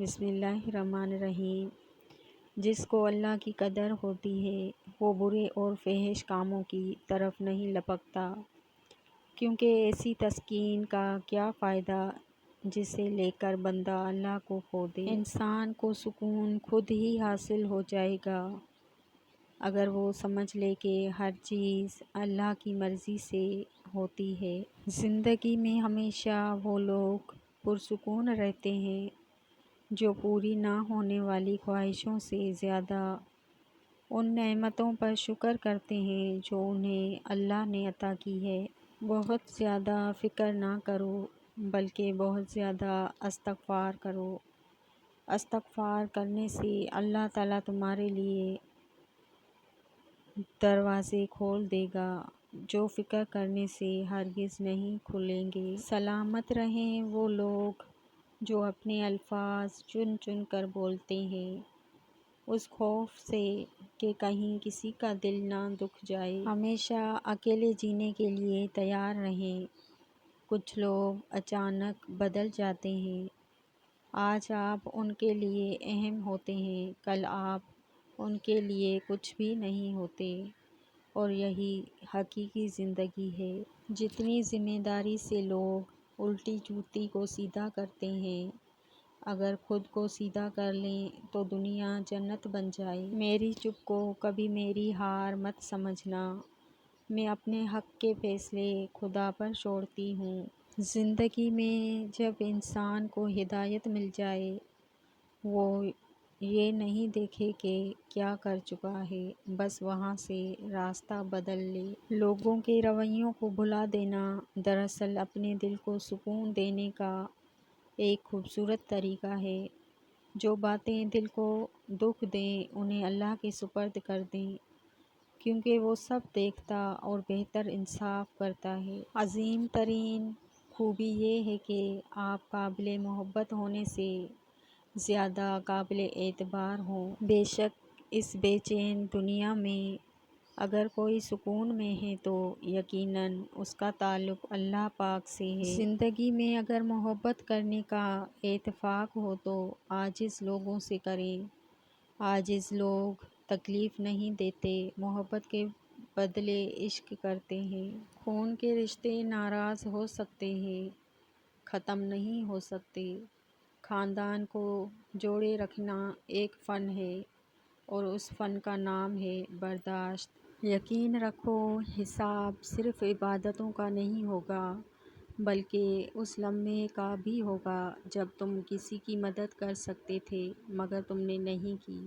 بسم اللہ الرحمن الرحیم۔ جس کو اللہ کی قدر ہوتی ہے وہ برے اور فحش کاموں کی طرف نہیں لپکتا، کیونکہ ایسی تسکین کا کیا فائدہ جسے لے کر بندہ اللہ کو کھو دے۔ انسان کو سکون خود ہی حاصل ہو جائے گا اگر وہ سمجھ لے کہ ہر چیز اللہ کی مرضی سے ہوتی ہے۔ زندگی میں ہمیشہ وہ لوگ پرسکون رہتے ہیں جو پوری نہ ہونے والی خواہشوں سے زیادہ ان نعمتوں پر شکر کرتے ہیں جو انہیں اللہ نے عطا کی ہے۔ بہت زیادہ فکر نہ کرو بلکہ بہت زیادہ استغفار کرو۔ استغفار کرنے سے اللہ تعالیٰ تمہارے لیے دروازے کھول دے گا جو فکر کرنے سے ہرگز نہیں کھلیں گے۔ سلامت رہیں وہ لوگ جو اپنے الفاظ چن چن کر بولتے ہیں اس خوف سے کہ کہیں کسی کا دل نہ دکھ جائے۔ ہمیشہ اکیلے جینے کے لیے تیار رہیں۔ کچھ لوگ اچانک بدل جاتے ہیں۔ آج آپ ان کے لیے اہم ہوتے ہیں، کل آپ ان کے لیے کچھ بھی نہیں ہوتے، اور یہی حقیقی زندگی ہے۔ جتنی ذمہ داری سے لوگ الٹی جوتی کو سیدھا کرتے ہیں، اگر خود کو سیدھا کر لیں تو دنیا جنت بن جائے۔ میری چپ کو کبھی میری ہار مت سمجھنا، میں اپنے حق کے فیصلے خدا پر چھوڑتی ہوں۔ زندگی میں جب انسان کو ہدایت مل جائے وہ یہ نہیں دیکھے کہ کیا کر چکا ہے، بس وہاں سے راستہ بدل لے۔ لوگوں کے رویوں کو بھلا دینا دراصل اپنے دل کو سکون دینے کا ایک خوبصورت طریقہ ہے۔ جو باتیں دل کو دکھ دیں انہیں اللہ کے سپرد کر دیں، کیونکہ وہ سب دیکھتا اور بہتر انصاف کرتا ہے۔ عظیم ترین خوبی یہ ہے کہ آپ قابل محبت ہونے سے زیادہ قابل اعتبار ہوں۔ بے شک اس بے چین دنیا میں اگر کوئی سکون میں ہے تو یقیناً اس کا تعلق اللہ پاک سے ہے۔ زندگی میں اگر محبت کرنے کا اتفاق ہو تو عاجز لوگوں سے کریں۔ عاجز لوگ تکلیف نہیں دیتے، محبت کے بدلے عشق کرتے ہیں۔ خون کے رشتے ناراض ہو سکتے ہیں، ختم نہیں ہو سکتے۔ خاندان کو جوڑے رکھنا ایک فن ہے اور اس فن کا نام ہے برداشت۔ یقین رکھو حساب صرف عبادتوں کا نہیں ہوگا بلکہ اس لمحے کا بھی ہوگا جب تم کسی کی مدد کر سکتے تھے مگر تم نے نہیں کی۔